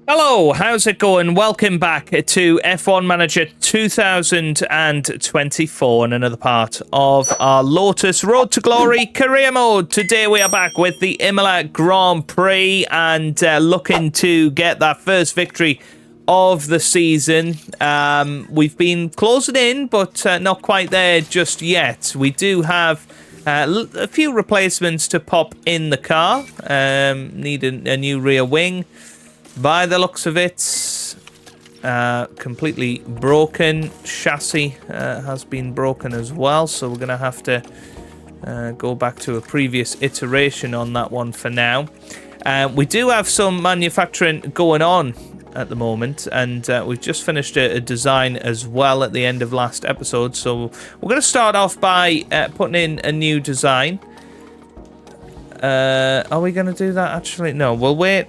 Hello, how's it going? Welcome back to F1 Manager 2024 and another part of our Lotus Road to Glory career mode. Today we are back with the Imola Grand Prix and looking to get that first victory of the season. We've been closing in, but not quite there just yet. We do have a few replacements to pop in the car. Need a new rear wing. By the looks of it, completely broken. Chassis has been broken as well, so we're going to have to go back to a previous iteration on that one for now. We do have some manufacturing going on at the moment, and we've just finished a design as well at the end of last episode, so we're going to start off by putting in a new design. Are we going to do that actually? No, we'll wait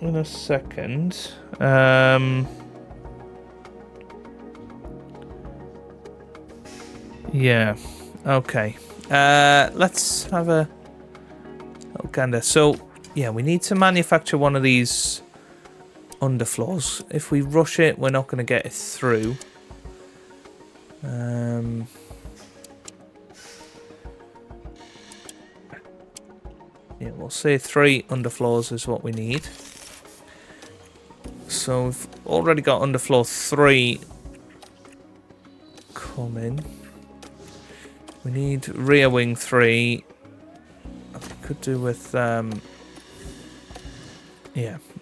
in a second. Yeah, okay. Let's have a little gander. So, yeah, we need to manufacture one of these underfloors. If we rush it, we're not going to get it through. Yeah, we'll say 3 underfloors is what we need. So we've already got underfloor 3 coming. We need rear wing 3. I could do with yeah.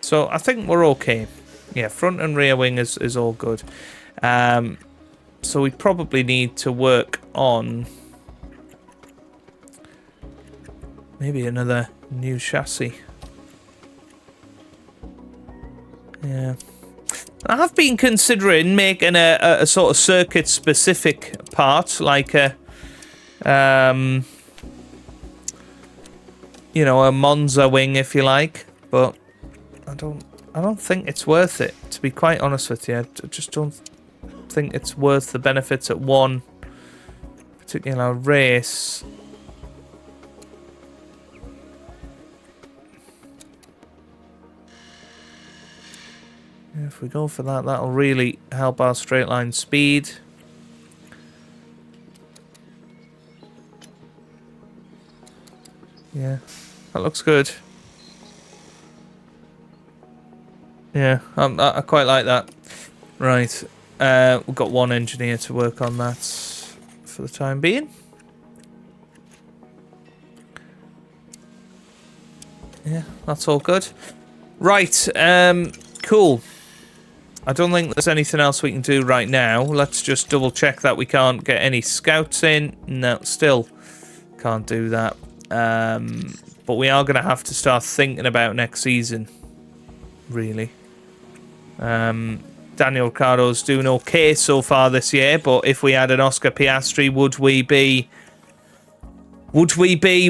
So I think we're okay. Yeah, front and rear wing is all good. So we probably need to work on maybe another new chassis. Yeah, I have been considering making a sort of circuit-specific part, like a, you know, a Monza wing, if you like. But I don't think it's worth it, to be quite honest with you. I just don't think it's worth the benefits at one particular race. If we go for that, that'll really help our straight line speed. Yeah, that looks good. Yeah, I quite like that. Right, we've got one engineer to work on that for the time being. Yeah, that's all good. Right, cool. I don't think there's anything else we can do right now. Let's just double check that we can't get any scouts in. No, still can't do that. But we are going to have to start thinking about next season, really. Daniel Ricciardo's doing okay so far this year, but if we had an Oscar Piastri, would we be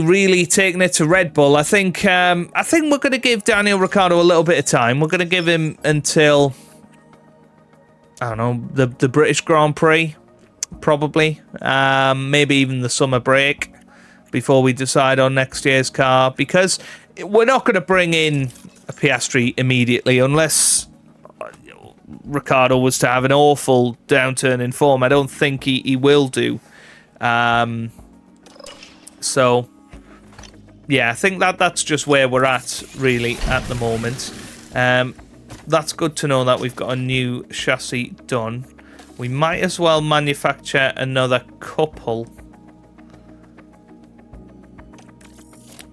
really taking it to Red Bull? I think we're going to give Daniel Ricciardo a little bit of time. We're going to give him until, I don't know, the British Grand Prix, probably. Maybe even the summer break before we decide on next year's car, because we're not going to bring in a Piastri immediately unless Ricciardo was to have an awful downturn in form. I don't think he will do. So, yeah, I think that's just where we're at, really, at the moment. That's good to know that we've got a new chassis done. We might as well manufacture another couple,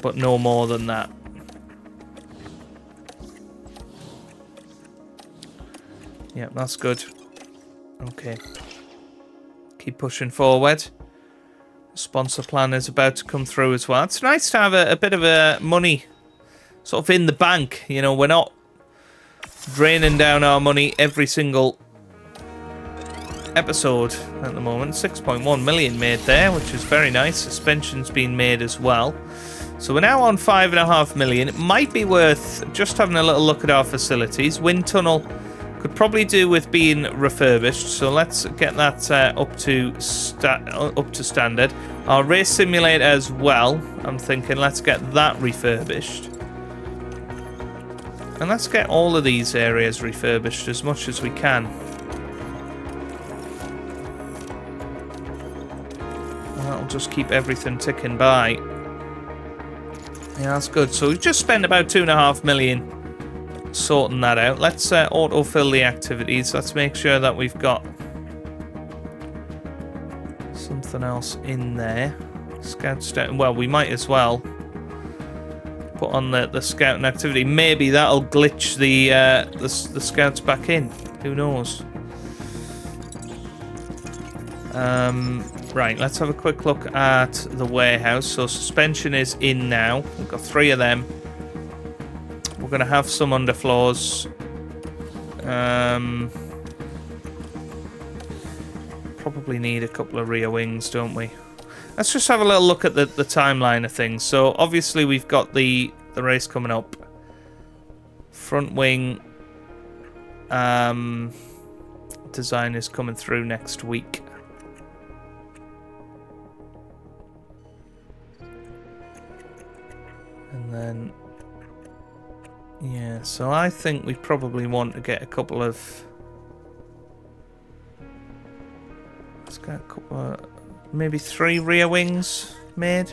but no more than that. Yeah, that's good. Okay. Keep pushing forward. Sponsor plan is about to come through as well. It's nice to have a bit of a money sort of in the bank. You know, we're not draining down our money every single episode at the moment. 6.1 million made there, which is very nice. Suspension's been made as well. So we're now on 5.5 million. It might be worth just having a little look at our facilities. Wind tunnel could probably do with being refurbished, so let's get that up to standard. Our race simulator as well, I'm thinking let's get that refurbished. And let's get all of these areas refurbished as much as we can. And that'll just keep everything ticking by. Yeah, that's good. So we've just spent about 2.5 million sorting that out. Let's autofill the activities. Let's make sure that we've got something else in there. Scouts down. Well, we might as well put on the scouting activity. Maybe that'll glitch the scouts back in. Who knows? Right, let's have a quick look at the warehouse. So suspension is in now. We've got 3 of them. We're going to have some underfloors. Probably need a couple of rear wings, don't we? Let's just have a little look at the timeline of things. So obviously we've got the race coming up. Front wing design is coming through next week. And then, yeah, so I think we probably want to get a couple of... Let's get a couple of... Maybe 3 rear wings made.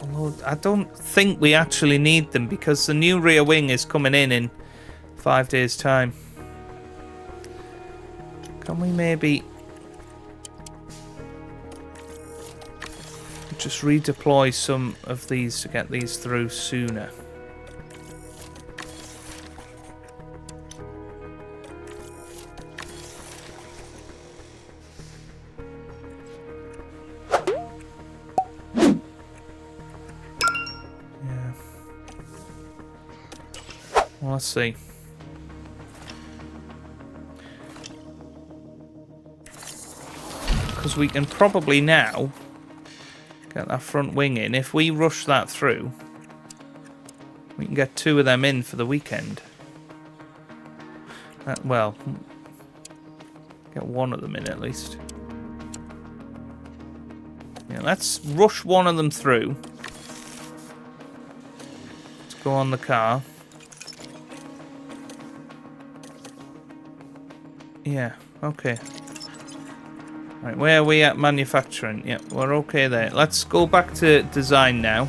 Although I don't think we actually need them because the new rear wing is coming in 5 days' time. Can we maybe just redeploy some of these to get these through sooner? Let's see. Because we can probably now get that front wing in. If we rush that through, we can get 2 of them in for the weekend. Well, get 1 of them in at least. Yeah, let's rush 1 of them through. Let's go on the car. Yeah, okay. Right, where are we at manufacturing? Yeah, we're okay there. Let's go back to design now.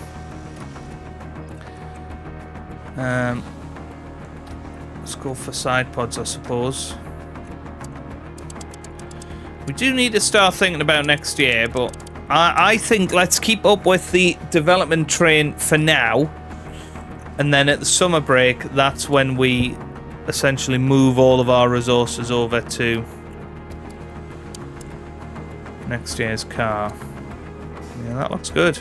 Let's go for side pods, I suppose. We do need to start thinking about next year, but I think let's keep up with the development train for now. And then at the summer break, that's when we essentially move all of our resources over to next year's car. Yeah, that looks good.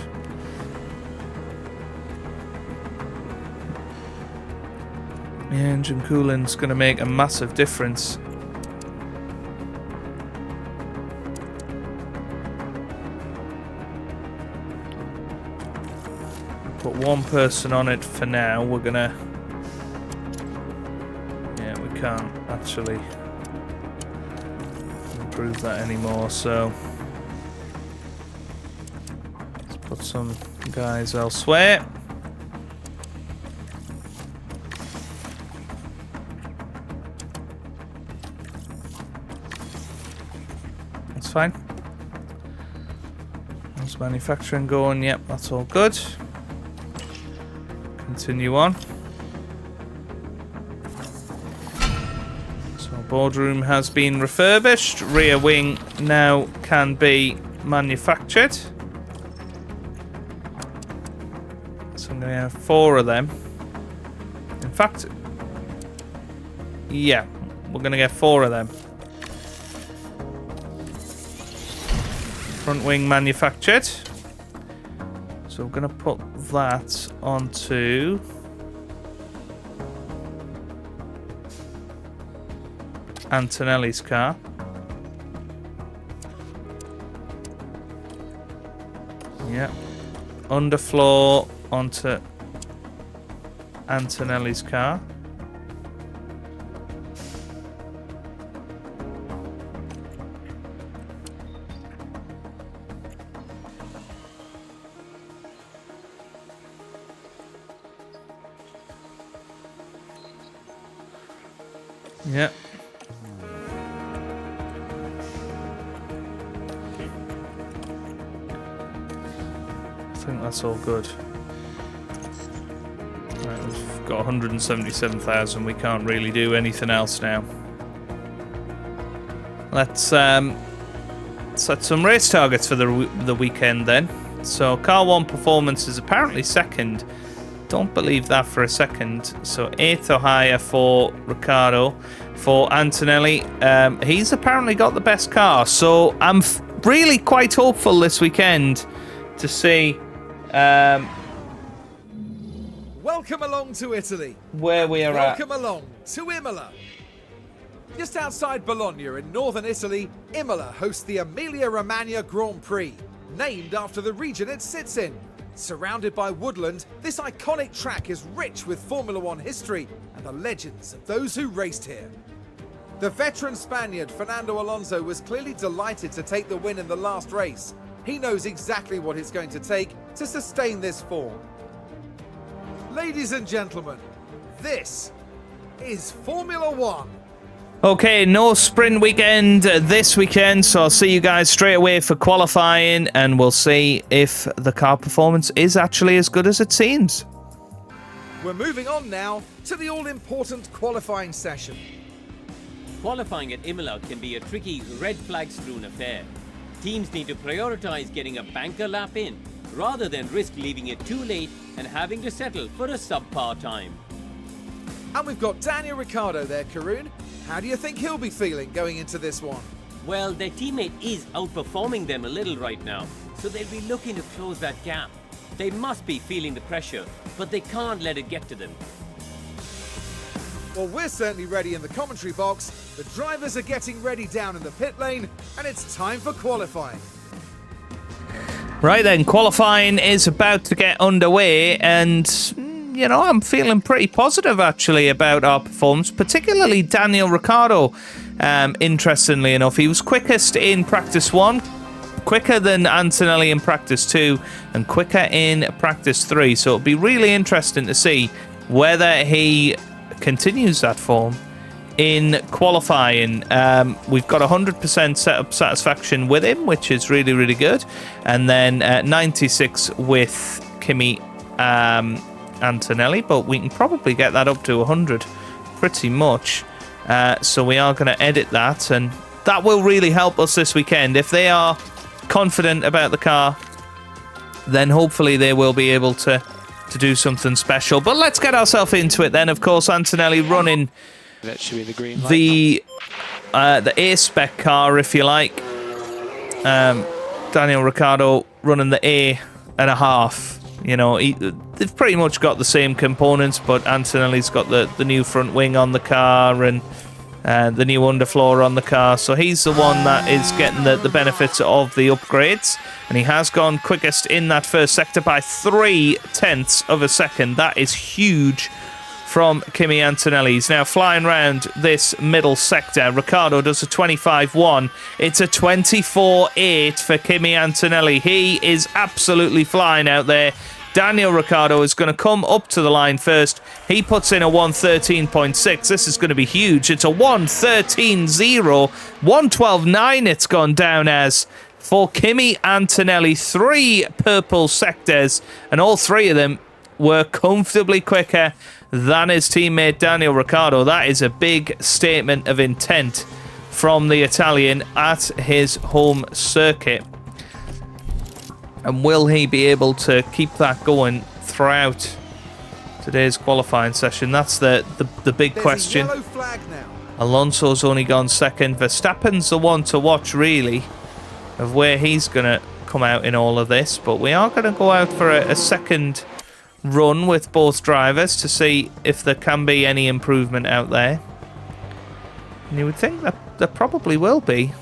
The engine cooling's going to make a massive difference. Put 1 person on it for now. We're going to... can't actually improve that anymore, so let's put some guys elsewhere. That's fine. How's manufacturing going? Yep, that's all good. Continue on. Boardroom has been refurbished. Rear wing now can be manufactured. So I'm going to have 4 of them. In fact, yeah, we're going to get 4 of them. Front wing manufactured. So we're going to put that onto... Antonelli's car. Yeah. Underfloor onto Antonelli's car. Yeah. I think that's all good. Right, we've got 177,000. We can't really do anything else now. Let's set some race targets for the weekend then. So car 1 performance is apparently second. Don't believe that for a second. So 8th or higher for Ricciardo. For Antonelli, he's apparently got the best car. So I'm really quite hopeful this weekend to see welcome along to Italy. Where we are Welcome along to Imola. Just outside Bologna in northern Italy, Imola hosts the Emilia-Romagna Grand Prix, named after the region it sits in. Surrounded by woodland, this iconic track is rich with Formula One history and the legends of those who raced here. The veteran Spaniard Fernando Alonso was clearly delighted to take the win in the last race. He knows exactly what it's going to take to sustain this form. Ladies and gentlemen, this is Formula One. Okay, no sprint weekend this weekend, so I'll see you guys straight away for qualifying, and we'll see if the car performance is actually as good as it seems. We're moving on now to the all-important qualifying session. Qualifying at Imola can be a tricky red flag-strewn affair. Teams need to prioritize getting a banker lap in, rather than risk leaving it too late and having to settle for a subpar time. And we've got Daniel Ricciardo there, Karun. How do you think he'll be feeling going into this one? Well, their teammate is outperforming them a little right now, so they'll be looking to close that gap. They must be feeling the pressure, but they can't let it get to them. Well, we're certainly ready in the commentary box. The drivers are getting ready down in the pit lane, and it's time for qualifying. Right then, qualifying is about to get underway, and you know, I'm feeling pretty positive actually about our performance, particularly Daniel Ricciardo. Interestingly enough, he was quickest in practice 1, quicker than Antonelli in practice 2, and quicker in practice 3. So it'll be really interesting to see whether he continues that form in qualifying. We've got 100% setup satisfaction with him, which is really, really good. And then 96 with Kimi Antonelli, but we can probably get that up to 100 pretty much. So we are going to edit that, and that will really help us this weekend. If they are confident about the car, then hopefully they will be able to do something special. But let's get ourselves into it then. Of course, Antonelli running that should be the green light. the A-spec car, if you like. Daniel Ricciardo running the A.5. You know, they've pretty much got the same components, but Antonelli's got the new front wing on the car and the new underfloor on the car. So he's the one that is getting the benefits of the upgrades. And he has gone quickest in that first sector by 0.3 of a second. That is huge from Kimi Antonelli. He's now flying around this middle sector. Ricciardo does a 25.1. It's a 24.8 for Kimi Antonelli. He is absolutely flying out there. Daniel Ricciardo is going to come up to the line first. He puts in a 113.6. This is going to be huge. It's a 113.0. 112.9 it's gone down as for Kimi Antonelli. 3 purple sectors, and all 3 of them were comfortably quicker than his teammate Daniel Ricciardo. That is a big statement of intent from the Italian at his home circuit. And will he be able to keep that going throughout today's qualifying session? That's the big question. There's a yellow flag now. Alonso's only gone second. Verstappen's the one to watch, really, of where he's going to come out in all of this. But we are going to go out for a second run with both drivers to see if there can be any improvement out there. And you would think that there probably will be.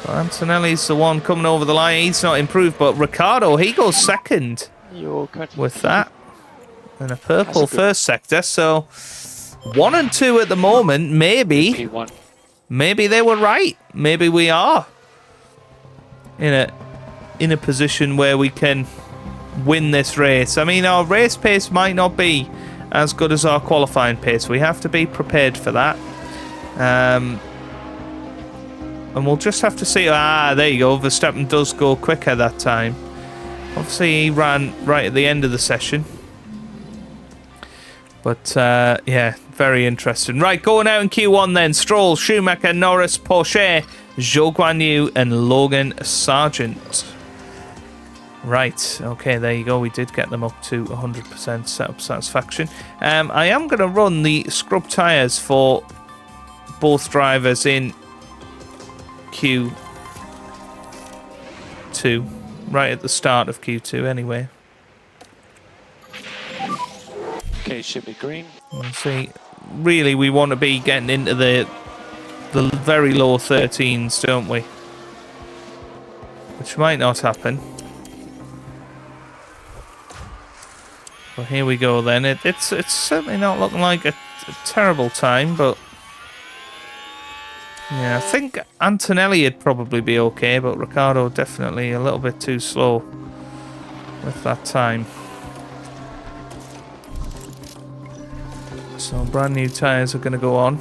But Antonelli's the one coming over the line. He's not improved, but Ricciardo, he goes second with that. And a purple first sector. So 1 and 2 at the moment. Maybe they were right. Maybe we are in a position where we can win this race. I mean, our race pace might not be as good as our qualifying pace. We have to be prepared for that. And we'll just have to see. There you go. Verstappen does go quicker that time. Obviously, he ran right at the end of the session. But, yeah, very interesting. Right, going out in Q1 then. Stroll, Schumacher, Norris, Porsche, Zhou Guanyu, and Logan Sargent. Right, okay, there you go. We did get them up to 100% setup satisfaction. I am going to run the scrub tyres for both drivers in Q2. Right at the start of Q2 anyway. Okay, should be green. We'll see. Really, we want to be getting into the very low 13s, don't we? Which might not happen. But here we go then. It's certainly not looking like a terrible time, but yeah, I think Antonelli would probably be okay, but Ricciardo definitely a little bit too slow with that time. So brand new tyres are going to go on.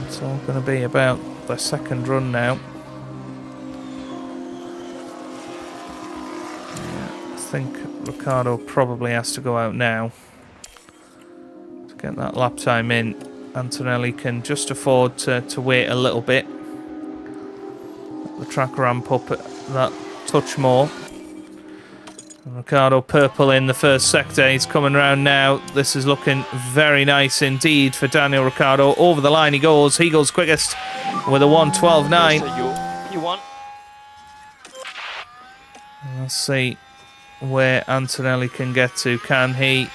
It's all going to be about the second run now. Yeah, I think Ricciardo probably has to go out now to get that lap time in. Antonelli can just afford to wait a little bit. Let the track ramp up that touch more. Ricciardo purple in the first sector. He's coming around now. This is looking very nice indeed for Daniel Ricciardo. Over the line he goes. He goes quickest with a 1:12.9. You won. Let's see where Antonelli can get to. Can he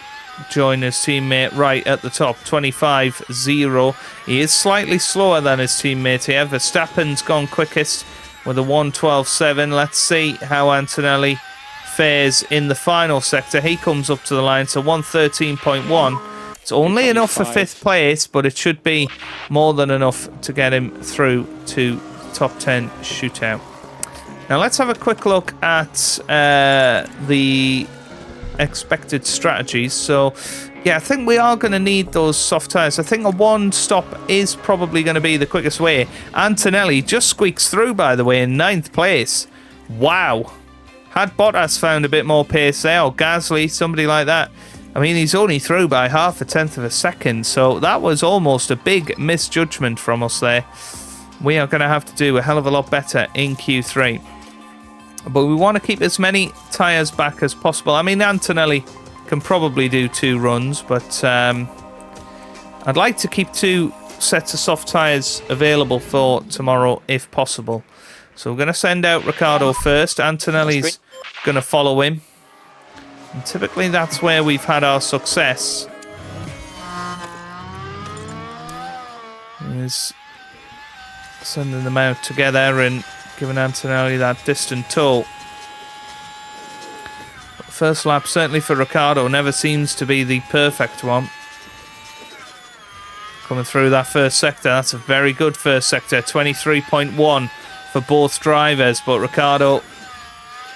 join his teammate right at the top? 25.0. He is slightly slower than his teammate here. Verstappen's gone quickest with a 1:12.7. Let's see how Antonelli fares in the final sector. He comes up to the line, so 1:13.1. It's only enough for 5th place, but it should be more than enough to get him through to top 10 shootout. Now let's have a quick look at the expected strategies. So yeah, I think we are going to need those soft tyres. I think a one stop is probably going to be the quickest way. Antonelli just squeaks through, by the way, in 9th place. Wow. Had Bottas found a bit more pace there, or Gasly, somebody like that. I mean, he's only through by 0.5 of a second, so that was almost a big misjudgment from us there. We are going to have to do a hell of a lot better in Q3. But we want to keep as many tyres back as possible. I mean, Antonelli can probably do 2 runs, but I'd like to keep 2 sets of soft tyres available for tomorrow if possible. So we're going to send out Ricciardo first. Antonelli's going to follow him. And typically that's where we've had our success. Is sending them out together and giving Antonelli that distant tow. First lap, certainly for Ricciardo, never seems to be the perfect one. Coming through that first sector, that's a very good first sector. 23.1 for both drivers, but Ricciardo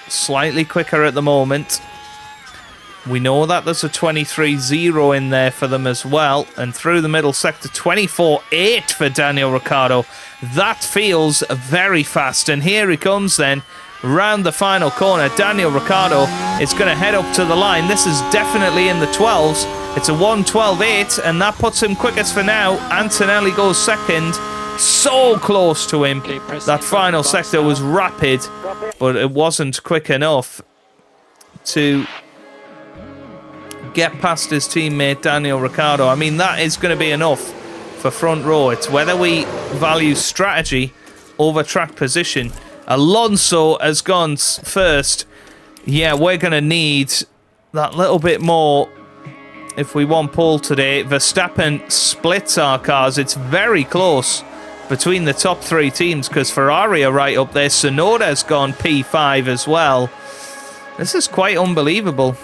slightly quicker at the moment. We know that there's a 23.0 in there for them as well. And through the middle sector, 24.8 for Daniel Ricciardo. That feels very fast. And here he comes then, round the final corner. Daniel Ricciardo is going to head up to the line. This is definitely in the 12s. It's a 1:12.8, and that puts him quickest for now. Antonelli goes second. So close to him. That final sector was rapid, but it wasn't quick enough to get past his teammate Daniel Ricciardo. I mean, that is going to be enough for front row. It's whether we value strategy over track position. Alonso has gone first. Yeah, we're going to need that little bit more if we want pole today. Verstappen splits our cars. It's very close between the top 3 teams because Ferrari are right up there. Tsunoda's gone P5 as well. This is quite unbelievable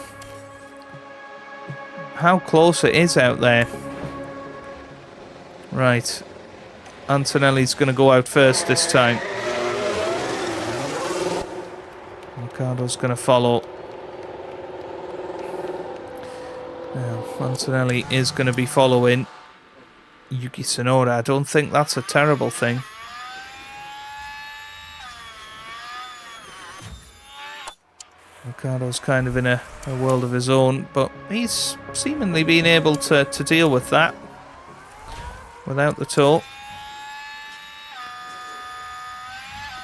how close it is out there. Right. Antonelli's going to go out first this time. Ricciardo's going to follow. Antonelli is going to be following Yuki Tsunoda. I don't think that's a terrible thing. Ricciardo's kind of in a world of his own, but he's seemingly been able to deal with that without the tow.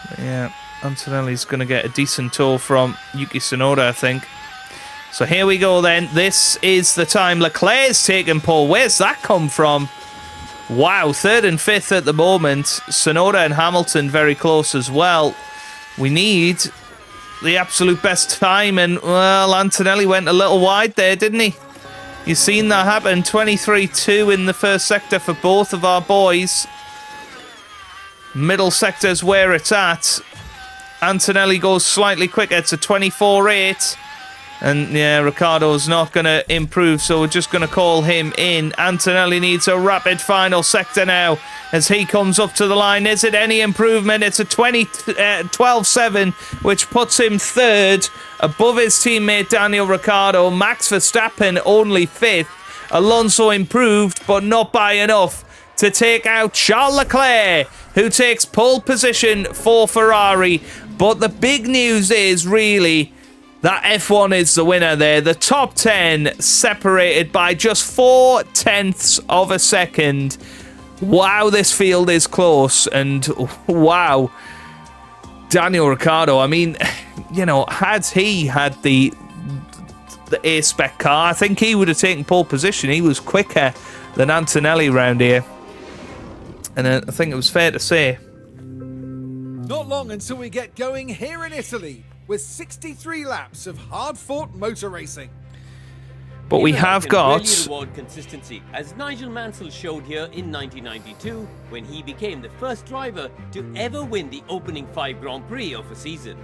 But yeah, Antonelli's going to get a decent tow from Yuki Tsunoda, I think. So here we go then. This is the time. Leclerc's taking pole. Where's that come from? Wow, 3rd and 5th at the moment. Tsunoda and Hamilton very close as well. We need the absolute best time, and, well, Antonelli went a little wide there, didn't he? You've seen that happen. 23.2 in the first sector for both of our boys. Middle sector's where it's at. Antonelli goes slightly quicker. It's a 24.8. And, yeah, Ricciardo's not going to improve, so we're just going to call him in. Antonelli needs a rapid final sector now as he comes up to the line. Is it any improvement? It's a 12.7, which puts him 3rd, above his teammate Daniel Ricciardo. Max Verstappen only 5th. Alonso improved, but not by enough to take out Charles Leclerc, who takes pole position for Ferrari. But the big news is, really, that F1 is the winner there. The top 10 separated by just 0.4 of a second. Wow, this field is close. And wow, Daniel Ricciardo, I mean, you know, had he had the A-spec car, I think he would have taken pole position. He was quicker than Antonelli round here. And I think it was fair to say. Not long until we get going here in Italy, with 63 laps of hard-fought motor racing. But we have got... really reward consistency, as Nigel Mansell showed here in 1992, when he became the first driver to ever win the opening 5 Grand Prix of a season.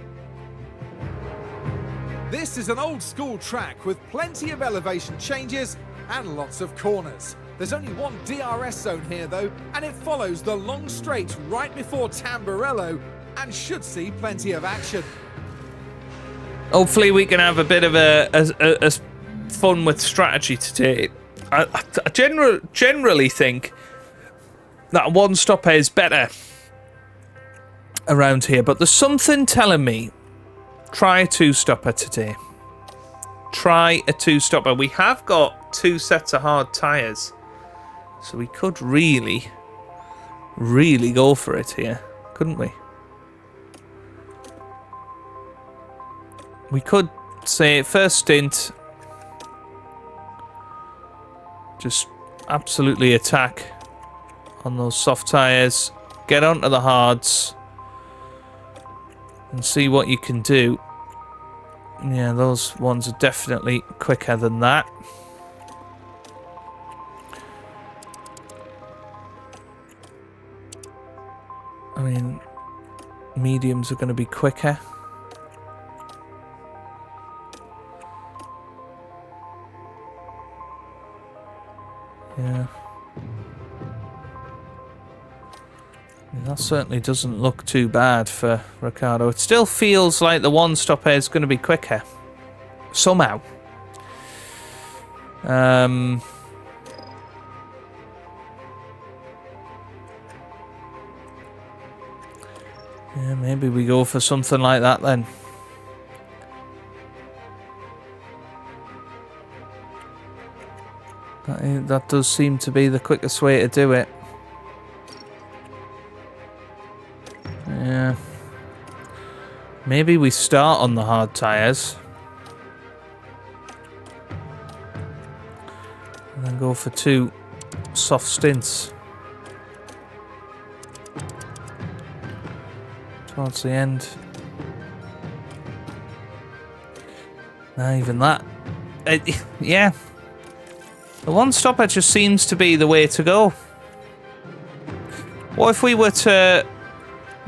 This is an old-school track with plenty of elevation changes and lots of corners. There's only one DRS zone here, though, and it follows the long straight right before Tamburello and should see plenty of action. Hopefully we can have a bit of a fun with strategy today. I generally think that one stopper is better around here, but there's something telling me try a 2-stopper today. Try a 2-stopper. We have got 2 sets of hard tyres, so we could really go for it here, couldn't we? We could say first stint, just absolutely attack on those soft tyres, get onto the hards and see what you can do. Yeah, those ones are definitely quicker than that. I mean, mediums are going to be quicker. Yeah. That certainly doesn't look too bad for Ricciardo. It still feels like the 1-stopper is going to be quicker. Somehow. Yeah, maybe we go for something like that then. That does seem to be the quickest way to do it. Yeah. Maybe we start on the hard tyres. And then go for 2 soft stints. Towards the end. Not even that. Yeah. The 1-stopper just seems to be the way to go. What if we were to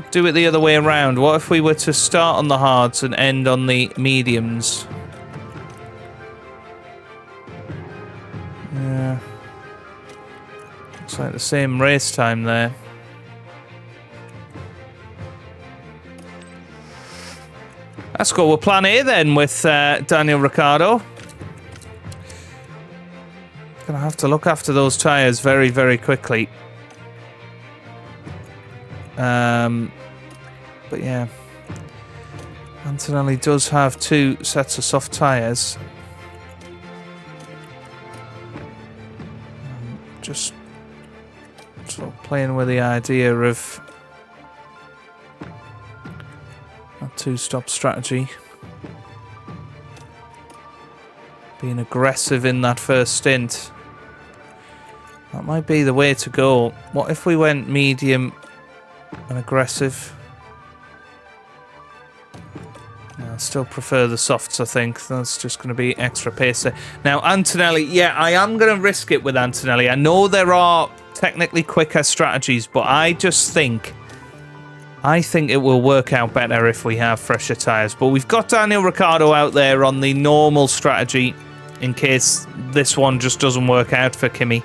do it the other way around? What if we were to start on the hards and end on the mediums? Yeah. Looks like the same race time there. Let's go with plan A then with Daniel Ricciardo. Gonna have to look after those tyres very, very quickly. But yeah, Antonelli does have 2 sets of soft tyres. Just sort of playing with the idea of a 2-stop strategy. Being aggressive in that first stint. That might be the way to go. What if we went medium and aggressive? I still prefer the softs, I think. That's just going to be extra pace there. Now, Antonelli, yeah, I am going to risk it with Antonelli. I know there are technically quicker strategies, but I think it will work out better if we have fresher tyres. But we've got Daniel Ricciardo out there on the normal strategy in case this one just doesn't work out for Kimi.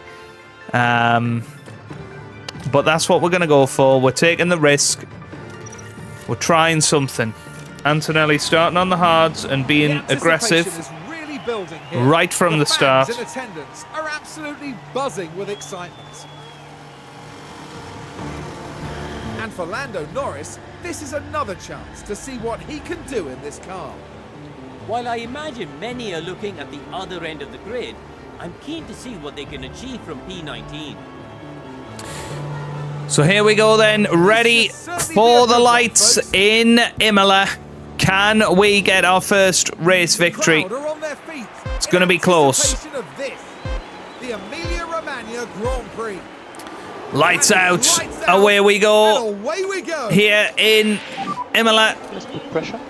But that's what we're going to go for. We're taking the risk. We're trying something. Antonelli starting on the hards and being aggressive really building here. Right from the start. Fans in attendance are absolutely buzzing with excitement. And for Lando Norris, this is another chance to see what he can do in this car. While I imagine many are looking at the other end of the grid, I'm keen to see what they can achieve from P19. So here we go then, ready for the lights in Imola. Can we get our first race victory? It's going to be close. The Emilia-Romagna Grand Prix. Lights out. Away we go. Away we go. Here in Imola. Just put pressure.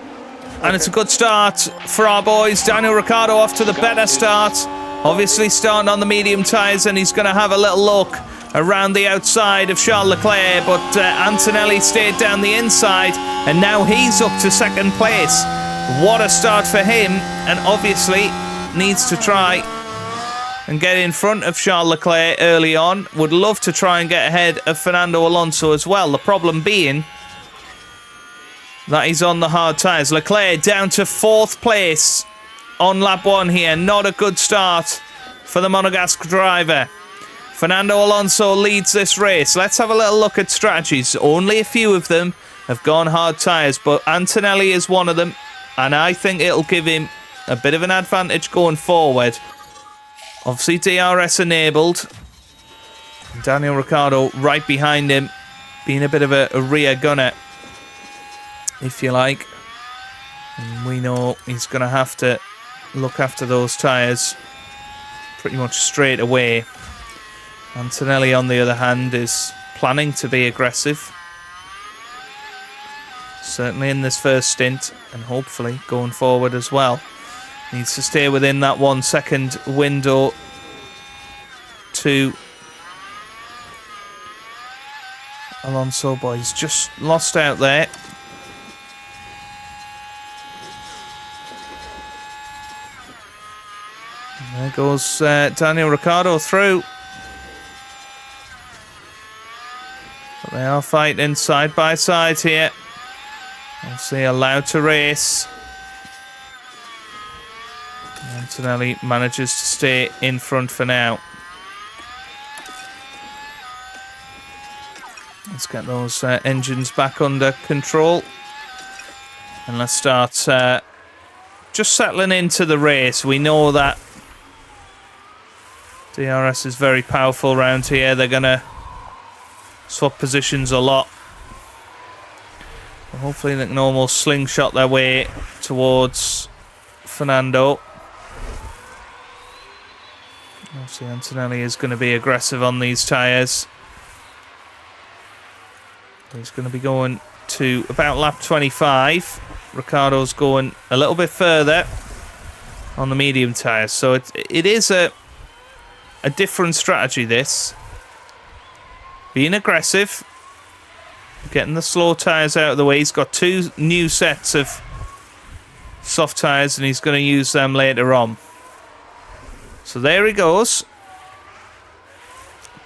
And it's a good start for our boys. Daniel Ricciardo off to the better start. Obviously starting on the medium tyres, and he's going to have a little look around the outside of Charles Leclerc, but Antonelli stayed down the inside, and now he's up to second place. What a start for him, and obviously needs to try and get in front of Charles Leclerc early on. Would love to try and get ahead of Fernando Alonso as well. The problem being that he's on the hard tyres. Leclerc down to 4th place on lap 1 here. Not a good start for the Monegasque driver. Fernando Alonso leads this race. Let's have a little look at strategies. Only a few of them have gone hard tyres, but Antonelli is one of them, and I think it'll give him a bit of an advantage going forward. Obviously DRS enabled. Daniel Ricciardo right behind him, being a bit of a rear gunner, if you like. And we know he's going to have to look after those tyres pretty much straight away. Antonelli, on the other hand, is planning to be aggressive. Certainly in this first stint, and hopefully going forward as well. Needs to stay within that 1 second window to Alonso, but he's just lost out there. And there goes Daniel Ricciardo through. But they are fighting side by side here. Obviously allowed to race. Antonelli manages to stay in front for now. Let's get those engines back under control. And let's start just settling into the race. We know that DRS is very powerful around here. They're going to swap positions a lot. But hopefully they can almost slingshot their way towards Fernando. Obviously Antonelli is going to be aggressive on these tyres. He's going to be going to about lap 25. Ricciardo's going a little bit further on the medium tyres. So it is a different strategy, this. Being aggressive. Getting the slow tyres out of the way. He's got 2 new sets of soft tyres, and he's going to use them later on. So there he goes.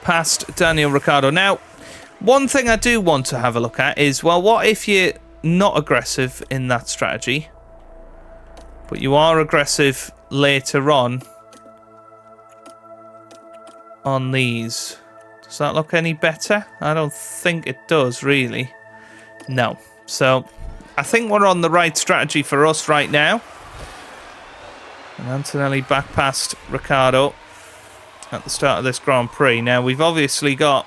Past Daniel Ricciardo. Now, one thing I do want to have a look at is, well, what if you're not aggressive in that strategy, but you are aggressive later on on these. Does that look any better? I don't think it does, really. No. So, I think we're on the right strategy for us right now. And Antonelli back past Ricciardo at the start of this Grand Prix. Now, we've obviously got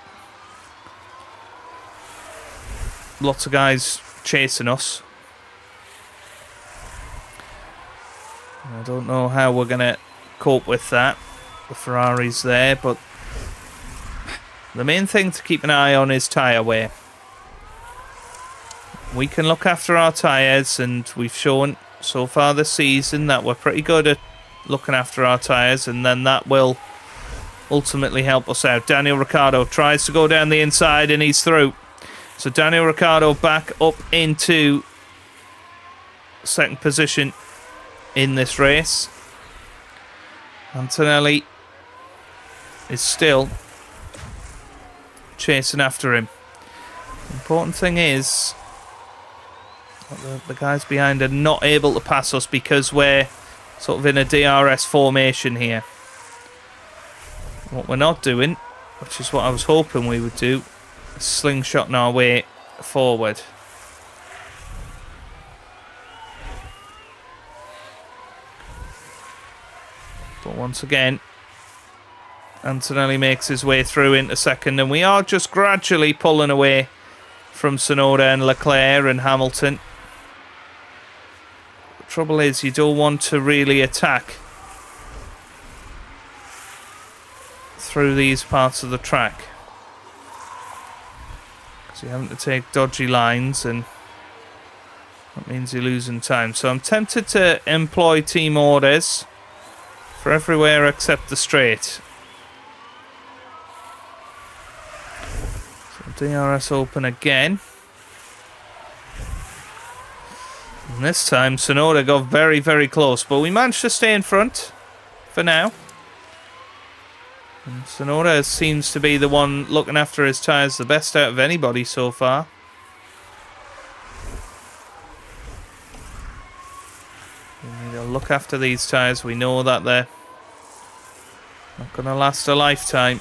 lots of guys chasing us. I don't know how we're going to cope with that. The Ferrari's there, but the main thing to keep an eye on is tyre wear. We can look after our tyres, and we've shown so far this season that we're pretty good at looking after our tyres, and then that will ultimately help us out. Daniel Ricciardo tries to go down the inside, and he's through. So Daniel Ricciardo back up into second position in this race. Antonelli is still chasing after him. The important thing is the guys behind are not able to pass us because we're sort of in a DRS formation here. What we're not doing, which is what I was hoping we would do, is slingshotting our way forward. But once again, Antonelli makes his way through into second, and we are just gradually pulling away from Tsunoda and Leclerc and Hamilton. The trouble is, you don't want to really attack through these parts of the track, because you're having to take dodgy lines, and that means you're losing time. So I'm tempted to employ team orders for everywhere except the straight. So DRS open again. And this time Tsunoda got very, very close, but we managed to stay in front for now. And Tsunoda seems to be the one looking after his tyres the best out of anybody so far. We need to look after these tyres. We know that they're not going to last a lifetime.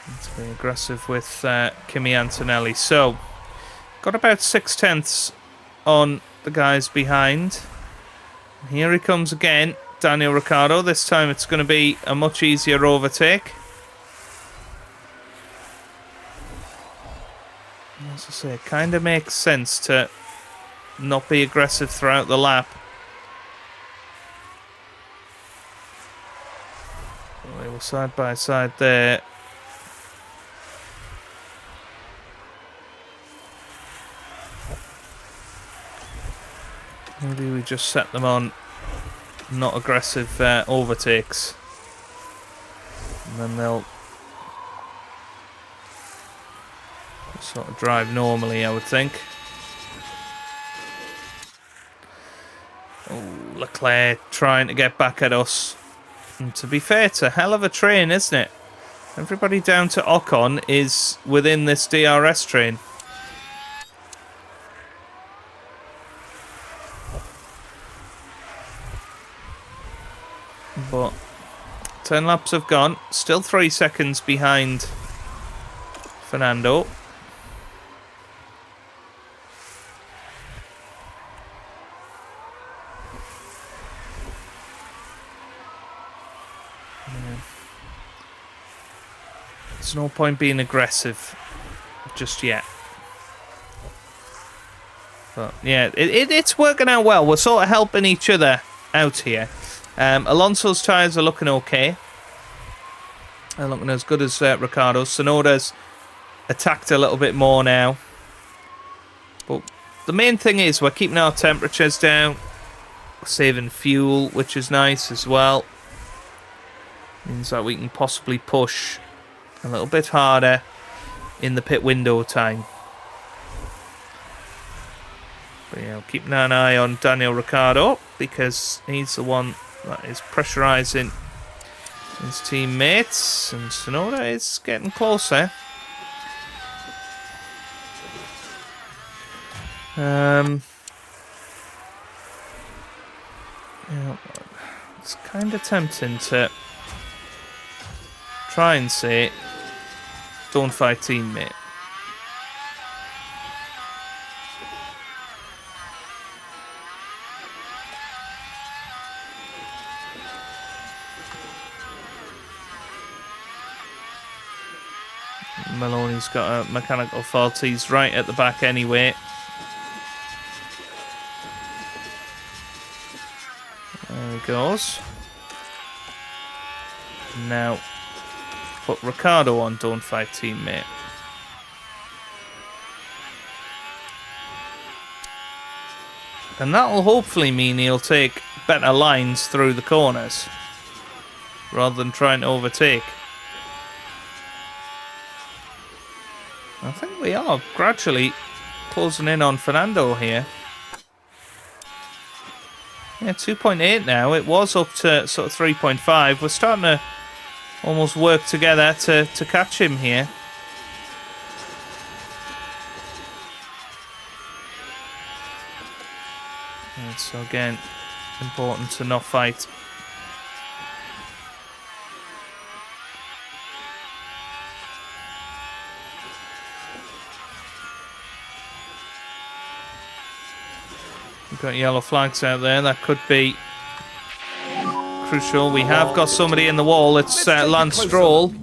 Let's be aggressive with Kimi Antonelli. So, got about 6/10 on the guys behind. And here he comes again, Daniel Ricciardo. This time it's going to be a much easier overtake. As I say, it kind of makes sense to not be aggressive throughout the lap. We were side by side there. Maybe we just set them on not aggressive overtakes, and then they'll sort of drive normally, I would think. Oh, Leclerc trying to get back at us. And to be fair, it's a hell of a train, isn't it? Everybody down to Ocon is within this DRS train. But 10 laps have gone. Still 3 seconds behind Fernando. There's no point being aggressive just yet. But yeah, it's working out well. We're sort of helping each other out here. Alonso's tyres are looking okay. They're looking as good as Ricciardo's. Tsunoda's attacked a little bit more now. But the main thing is we're keeping our temperatures down. We're saving fuel, which is nice as well. Means that we can possibly push a little bit harder in the pit window time. But yeah, keeping an eye on Daniel Ricciardo, because he's the one that is pressurising his teammates, and Tsunoda is getting closer. Yeah, It's kind of tempting to try and say, don't fight teammate. Maloney's got a mechanical fault. He's right at the back anyway. There he goes. Now, put Ricciardo on, don't fight teammate. And that'll hopefully mean he'll take better lines through the corners, rather than trying to overtake. I think we are gradually closing in on Fernando here. Yeah, 2.8 now. It was up to sort of 3.5. We're starting to almost work together to catch him here. And so again, important to not fight. We've got yellow flags out there. That could be crucial. We have got somebody in the wall. It's Lance Stroll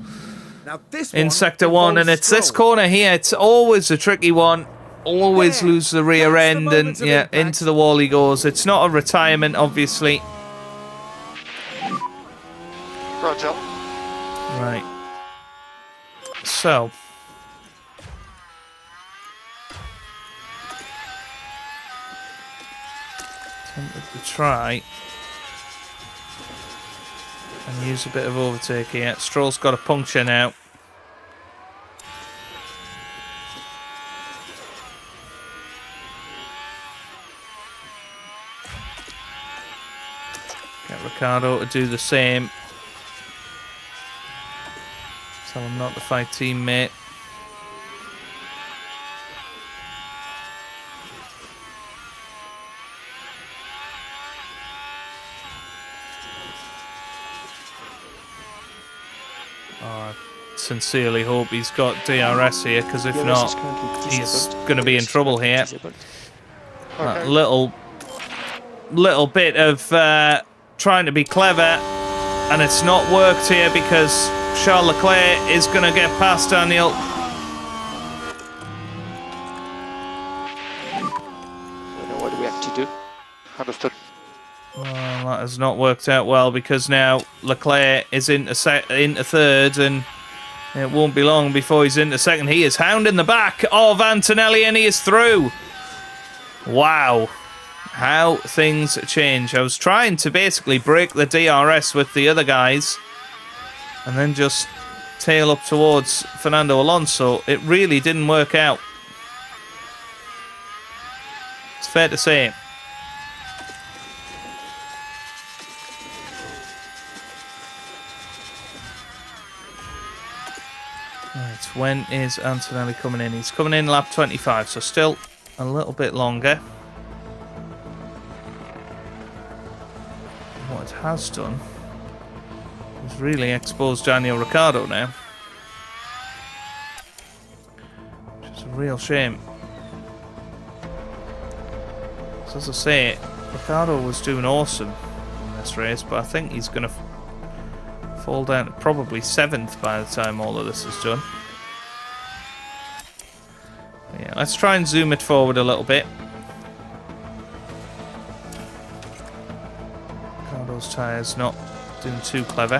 in Sector 1. And it's this corner here. It's always a tricky one. Always lose the rear end. And yeah, into the wall he goes. It's not a retirement, obviously. Roger. Right. So. Tempted to try and use a bit of overtake here. Stroll's got a puncture now. Get Ricciardo to do the same. Tell him not to fight teammate. I sincerely hope he's got DRS here, because if not, he's going to be in trouble here. That little bit of trying to be clever, and it's not worked here because Charles Leclerc is going to get past Daniel. What do we have to do? Understood. Well, that has not worked out well, because now Leclerc is into third, and it won't be long before he's into second. He is hounding the back of Antonelli, and he is through. Wow. How things change. I was trying to basically break the DRS with the other guys and then just tail up towards Fernando Alonso. It really didn't work out. It's fair to say. Right, when is Antonelli coming in? He's coming in lap 25, so still a little bit longer. What it has done is really exposed Daniel Ricciardo now, which is a real shame. So as I say, Ricciardo was doing awesome in this race, but I think he's going to fall down to probably 7th by the time all of this is done. Yeah, let's try and zoom it forward a little bit. Ricardo's tyres not doing too clever.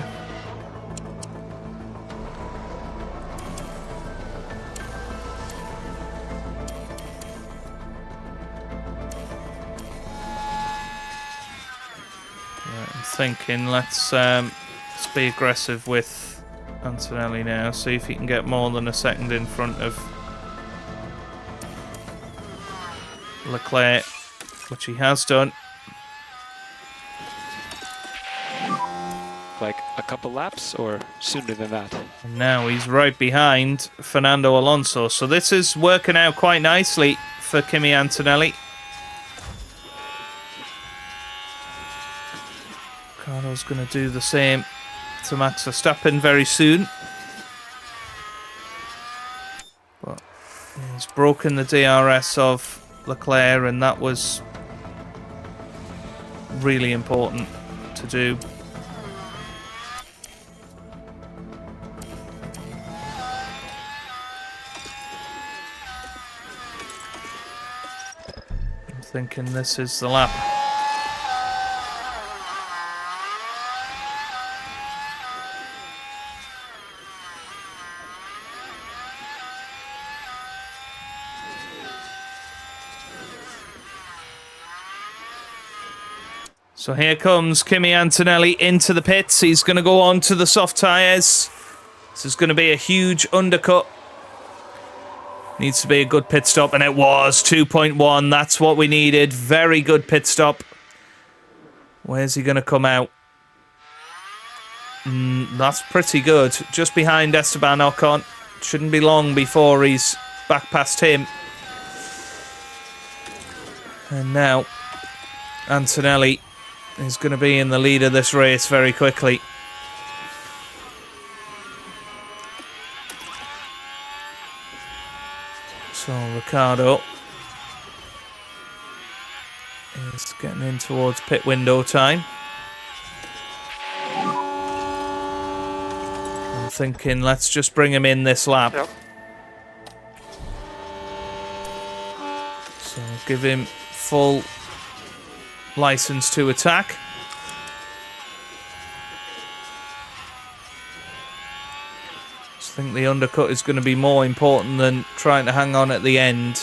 Right, I'm thinking let's be aggressive with Antonelli now. See if he can get more than a second in front of Leclerc, which he has done. Like a couple laps or sooner than that? And now he's right behind Fernando Alonso. So this is working out quite nicely for Kimi Antonelli. Ricardo Ricardo's going to do the same to Max Verstappen very soon. But he's broken the DRS of Leclerc, and that was really important to do. I'm thinking this is the lap. So here comes Kimi Antonelli into the pits. He's going to go on to the soft tyres. This is going to be a huge undercut. Needs to be a good pit stop, and it was 2.1. That's what we needed. Very good pit stop. Where's he going to come out? That's pretty good. Just behind Esteban Ocon. Shouldn't be long before he's back past him. And now Antonelli is going to be in the lead of this race very quickly. So Ricciardo is getting in towards pit window time. I'm thinking let's just bring him in this lap. Yep. So give him full license to attack. I think the undercut is going to be more important than trying to hang on at the end.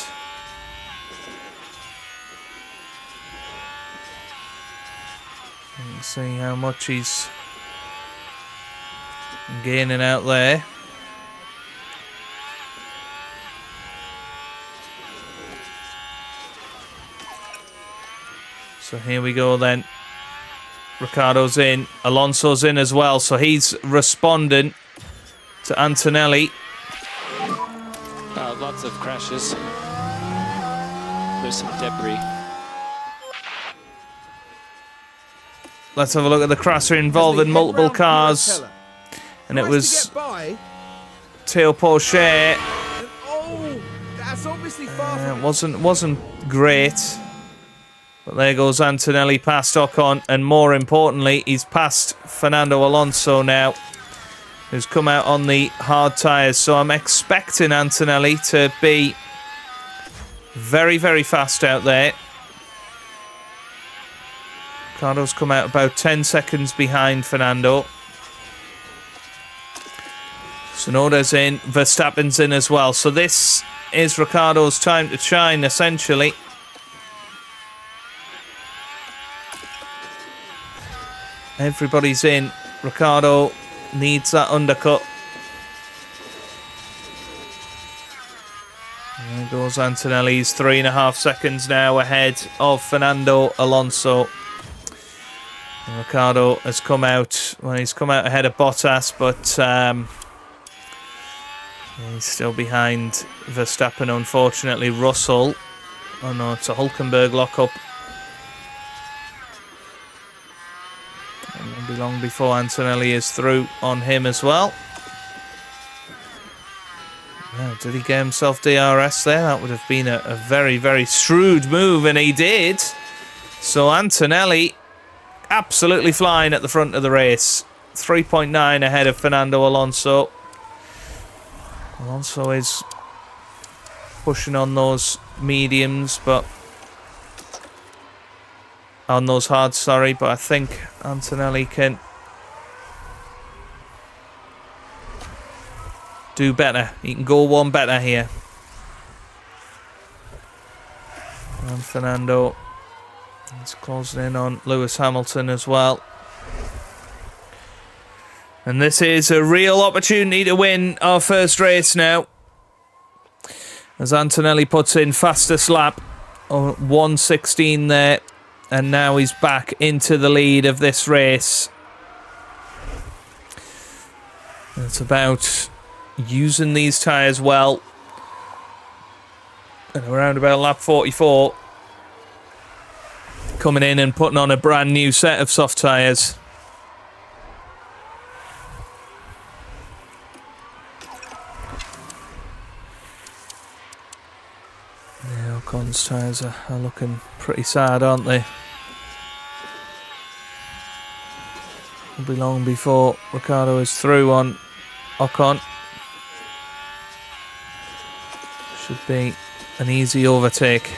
Let's see how much he's gaining out there. So here we go then. Ricciardo's in. Alonso's in as well. So he's responding to Antonelli. Lots of crashes. There's some debris. Let's have a look at the crash involving multiple cars. And it was Théo Pourchaire. Oh, that's obviously far from It wasn't great. But there goes Antonelli past Ocon, and more importantly, he's past Fernando Alonso now, who's come out on the hard tyres. So I'm expecting Antonelli to be very, very fast out there. Ricciardo's come out about 10 seconds behind Fernando. Tsunoda's in, Verstappen's in as well. So this is Ricciardo's time to shine, essentially. Everybody's in. Ricciardo needs that undercut. There goes Antonelli. He's 3.5 seconds now ahead of Fernando Alonso. And Ricciardo has come out. Well, he's come out ahead of Bottas, but he's still behind Verstappen, unfortunately. Russell. Oh no, it's a Hülkenberg lockup. It won't be long before Antonelli is through on him as well. Now, did he get himself DRS there? That would have been a very, very shrewd move, and he did. So Antonelli absolutely flying at the front of the race. 3.9 ahead of Fernando Alonso. Alonso is pushing on those mediums, but on those hards, sorry, but I think Antonelli can do better. He can go one better here. And Fernando is closing in on Lewis Hamilton as well. And this is a real opportunity to win our first race now, as Antonelli puts in fastest lap, 1:16 there. And now he's back into the lead of this race. It's about using these tyres well. And around about lap 44, coming in and putting on a brand new set of soft tyres. Ocon's tyres are looking pretty sad, aren't they? It'll be long before Ricciardo is through on Ocon. Should be an easy overtake.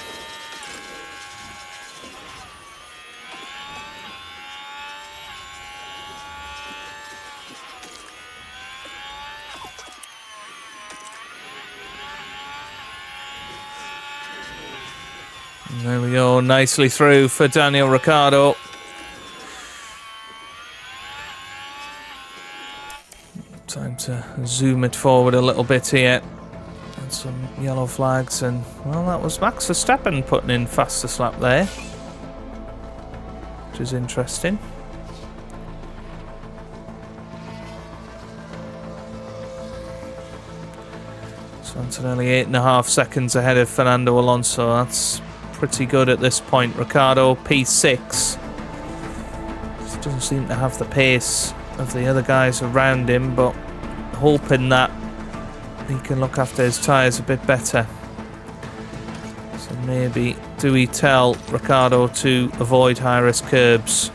And there we go, nicely through for Daniel Ricciardo. Time to zoom it forward a little bit here. And some yellow flags, and well, that was Max Verstappen putting in fastest lap there, which is interesting. So Antonelli 8.5 seconds ahead of Fernando Alonso. That's pretty good at this point. Ricciardo P6. Just doesn't seem to have the pace of the other guys around him, but hoping that he can look after his tyres a bit better. So maybe do we tell Ricciardo to avoid high-risk curbs?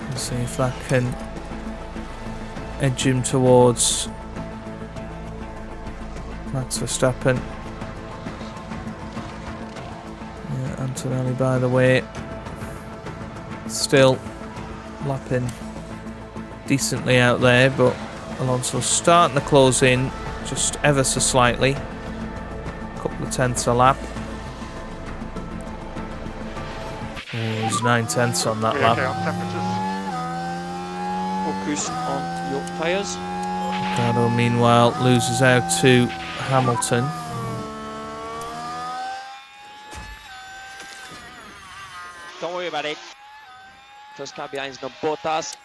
Let's see if that can edge him towards Max Verstappen. Yeah, Antonelli, by the way, still lapping decently out there, but Alonso's starting to close in just ever so slightly. A couple of tenths a lap. Oh, there's 9 tenths on that lap. Okay, on temperatures. Focus on your tyres. Ricciardo, meanwhile, loses out to Hamilton. Don't worry about it. First car behind is no Bottas.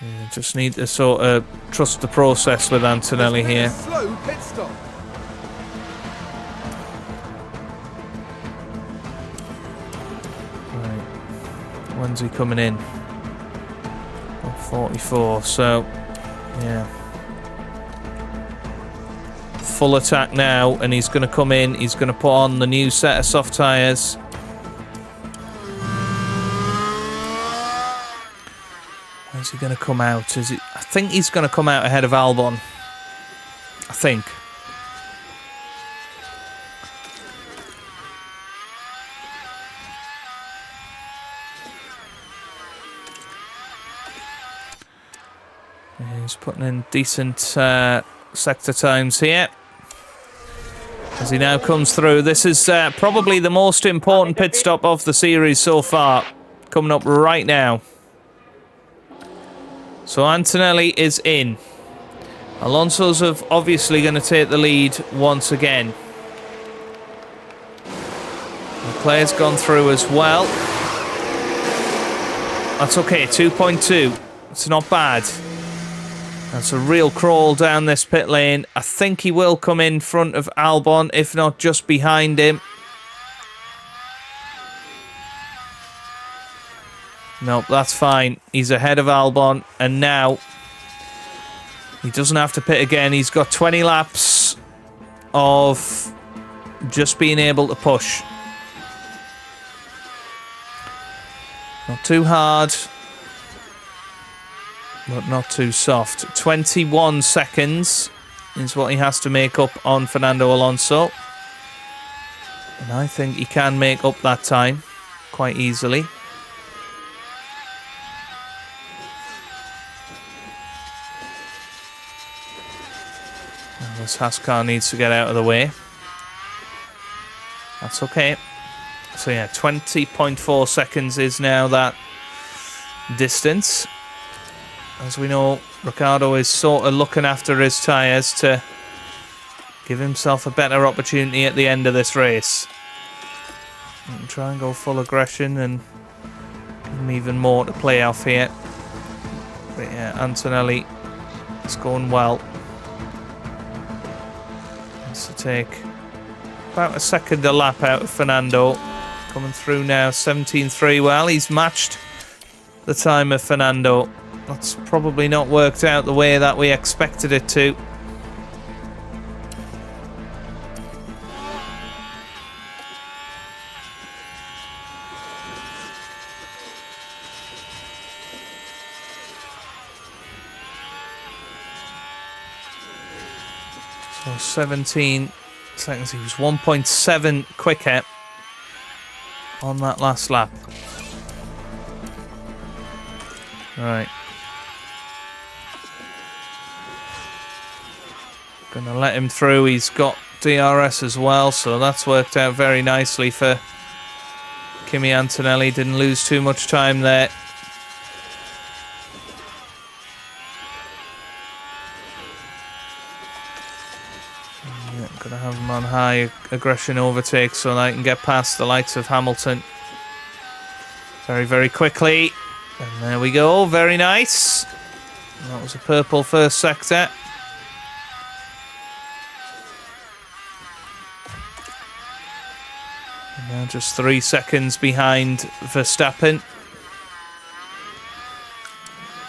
Yeah, just need to sort of trust the process with Antonelli here. Slow pit stop. Right. When's he coming in? Oh, 44, so yeah. Full attack now, and he's going to come in. He's going to put on the new set of soft tyres. Where's he going to come out? Is it? I think he's going to come out ahead of Albon. I think. Yeah, he's putting in decent sector times here. As he now comes through. This is probably the most important pit stop of the series so far. Coming up right now. So Antonelli is in. Alonso's obviously going to take the lead once again. Leclerc's gone through as well. That's okay, 2.2. It's not bad. That's a real crawl down this pit lane. I think he will come in front of Albon, if not just behind him. Nope, that's fine. He's ahead of Albon, and now he doesn't have to pit again. He's got 20 laps of just being able to push. Not too hard, but not too soft. 21 seconds is what he has to make up on Fernando Alonso. And I think he can make up that time quite easily. This Haas car needs to get out of the way. That's okay. So yeah, 20.4 seconds is now that distance. As we know, Ricciardo is sort of looking after his tyres to give himself a better opportunity at the end of this race. And try and go full aggression and give him even more to play off here. But yeah, Antonelli is going well. To take about a second a lap out of Fernando. Coming through now, 17.3. Well, he's matched the time of Fernando. That's probably not worked out the way that we expected it to. So 17 seconds. He was 1.7 quicker on that last lap. Right. Gonna let him through. He's got DRS as well, so that's worked out very nicely for Kimi Antonelli. Didn't lose too much time there. Yeah, gonna have him on high aggression overtake so that I can get past the likes of Hamilton very, very quickly. And there we go. Very nice. That was a purple first sector. Now just 3 seconds behind Verstappen.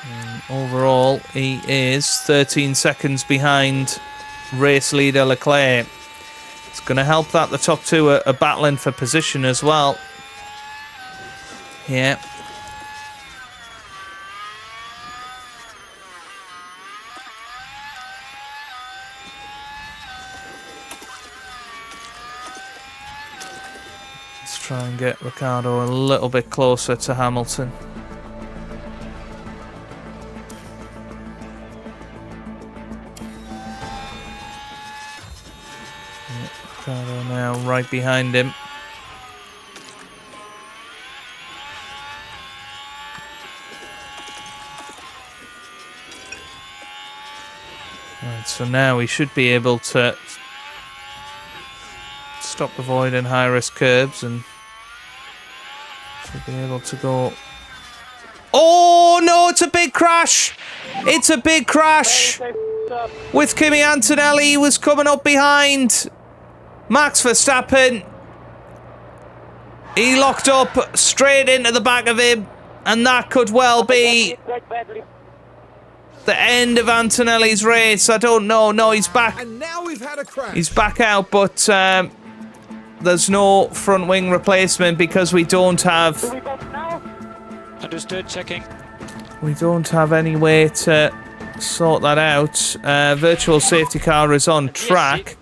And overall, he is 13 seconds behind race leader Leclerc. It's going to help that the top two are battling for position as well. Yeah. Try and get Ricciardo a little bit closer to Hamilton. Yeah, Ricciardo now right behind him. Right, so now we should be able to stop avoiding high-risk curbs and should be able to go. Oh no, it's a big crash! It's a big crash! With Kimi Antonelli, he was coming up behind Max Verstappen. He locked up straight into the back of him, and that could well be the end of Antonelli's race. I don't know. No, he's back. And now we've had a crash. He's back out, but there's no front wing replacement because we don't have. Understood, checking. We don't have any way to sort that out. Virtual safety car is on track.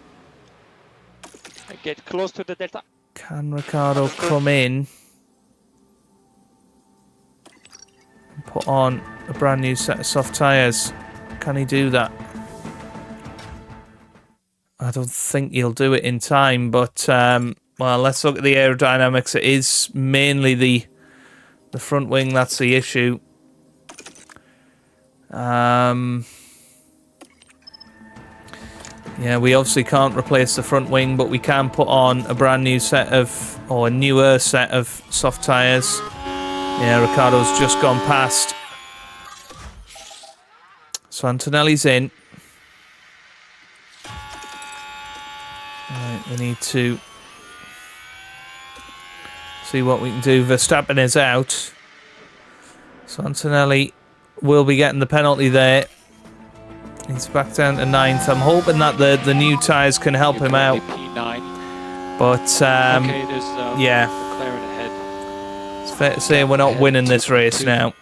Get close to the delta. Can Ricciardo come in and put on a brand new set of soft tyres? Can he do that? I don't think he'll do it in time, but well, let's look at the aerodynamics. It is mainly the front wing that's the issue. Yeah, we obviously can't replace the front wing, but we can put on a brand new set of, or a newer set of soft tyres. Yeah, Ricciardo's just gone past. So Antonelli's in. Right, we need to see what we can do. Verstappen is out. So Antonelli will be getting the penalty there. He's back down to 9th. I'm hoping that the new tyres can help him out. P9. But, Okay, there's yeah. McLaren ahead. It's fair to say we're not winning this race now.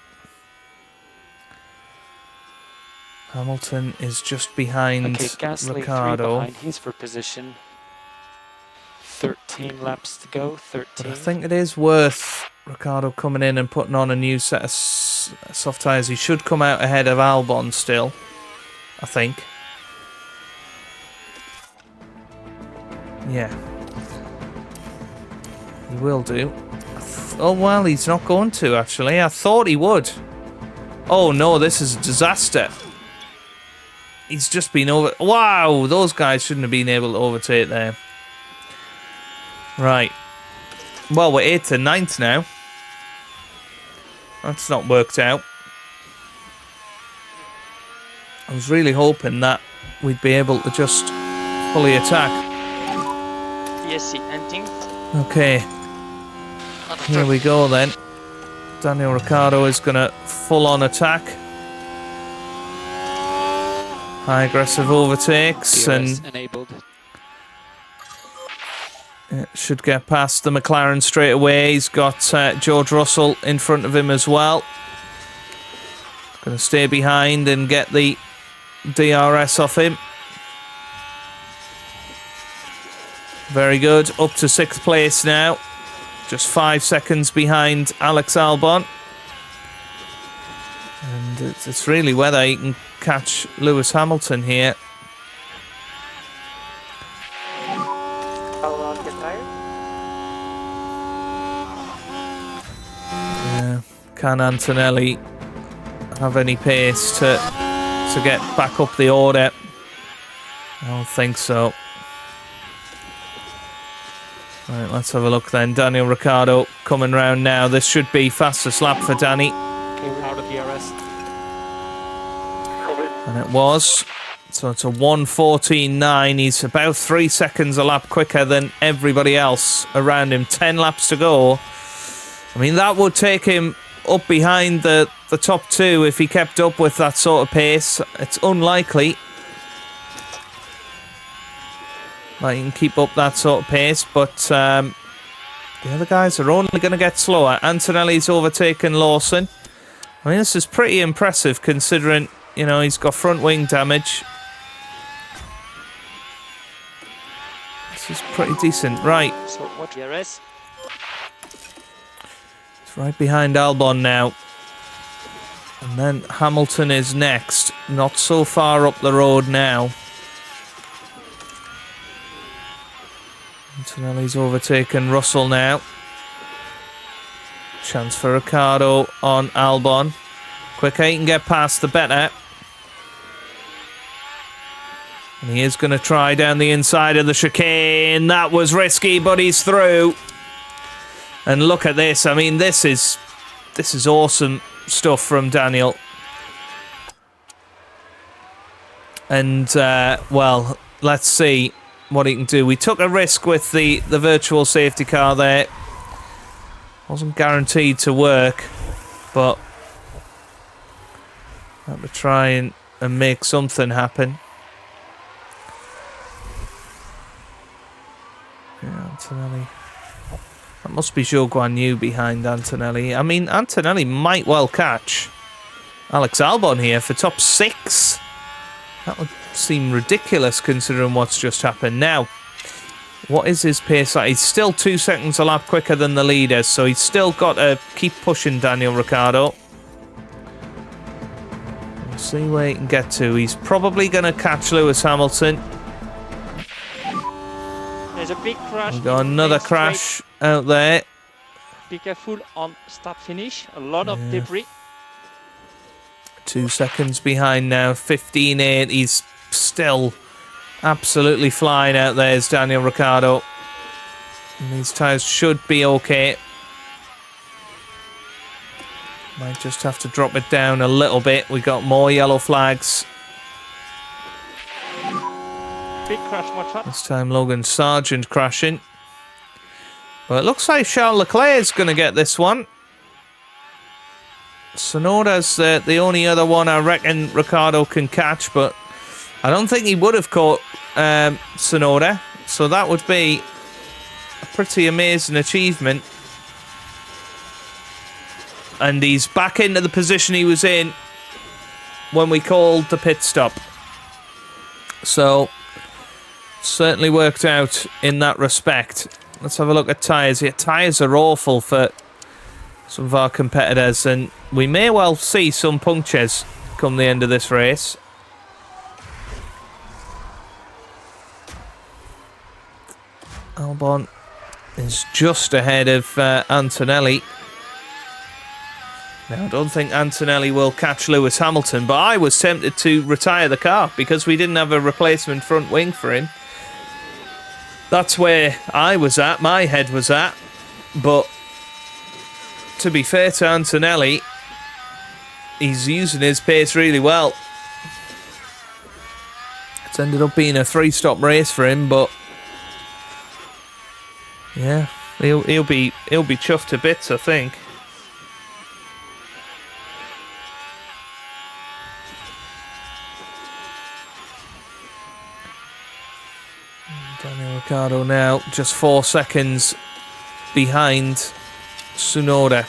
Hamilton is just behind Ricciardo. He's for position. 13 laps to go. 13. But I think it is worth Ricciardo coming in and putting on a new set of soft tyres. He should come out ahead of Albon still, I think. Yeah. He will do. Oh, well, he's not going to, actually. I thought he would. Oh, no, this is a disaster. He's just been over... Wow, those guys shouldn't have been able to overtake there. Right. Well, we're 8th and 9th now. That's not worked out. I was really hoping that we'd be able to just fully attack. Yes, ending. Okay. Here we go then. Daniel Ricciardo is going to full-on attack. High aggressive overtakes DRS and enabled. Should get past the McLaren straight away. He's got George Russell in front of him as well. Going to stay behind and get the DRS off him. Very good. Up to 6th place now. Just 5 seconds behind Alex Albon. And it's really whether he can catch Lewis Hamilton here. Yeah. Can Antonelli have any pace to get back up the order? I don't think so. Right, let's have a look then. Daniel Ricciardo coming round now. This should be fastest lap for Danny. Out of DRS. And it was. So it's a 1:14.9. He's about 3 seconds a lap quicker than everybody else around him. 10 laps to go. I mean, that would take him up behind the top 2 if he kept up with that sort of pace. It's unlikely that he can keep up that sort of pace, but the other guys are only going to get slower. Antonelli's overtaken Lawson. I mean, this is pretty impressive considering, you know, he's got front wing damage. This is pretty decent. Right. So what DRS? It's right behind Albon now. And then Hamilton is next. Not so far up the road now. Antonelli's overtaken Russell now. Chance for Ricciardo on Albon. Quicker he can get past, the better. And he is going to try down the inside of the chicane. That was risky, but he's through. And look at this. I mean, this is awesome stuff from Daniel. And, well, let's see what he can do. We took a risk with the virtual safety car there. Wasn't guaranteed to work, but had to try and make something happen. Yeah, Antonelli. That must be Zhou Guanyu behind Antonelli. I mean, Antonelli might well catch Alex Albon here for top 6. That would seem ridiculous considering what's just happened. Now, what is his pace like? He's still 2 seconds a lap quicker than the leaders, so he's still got to keep pushing Daniel Ricciardo. We'll see where he can get to. He's probably going to catch Lewis Hamilton. There's a big crash. We've got another crash out there. Be careful on start finish. A lot of debris. 2 seconds behind now, 15.8. He's still absolutely flying out there, is Daniel Ricciardo. And these tyres should be okay. Might just have to drop it down a little bit. We got more yellow flags. Big crash, watch out. This time Logan Sargent crashing. Well, it looks like Charles Leclerc is going to get this one. Sonoda's the only other one I reckon Ricciardo can catch, but I don't think he would have caught Sonoda, so that would be a pretty amazing achievement. And he's back into the position he was in when we called the pit stop. So, certainly worked out in that respect. Let's have a look at tyres here. Tyres are awful for some of our competitors, and we may well see some punctures come the end of this race. Albon is just ahead of Antonelli. Now, I don't think Antonelli will catch Lewis Hamilton, but I was tempted to retire the car because we didn't have a replacement front wing for him. That's where I was at, my head was at, but to be fair to Antonelli, he's using his pace really well. It's ended up being a 3-stop race for him, but yeah, he'll be chuffed to bits, I think. Daniel Ricciardo now just 4 seconds behind Tsunoda.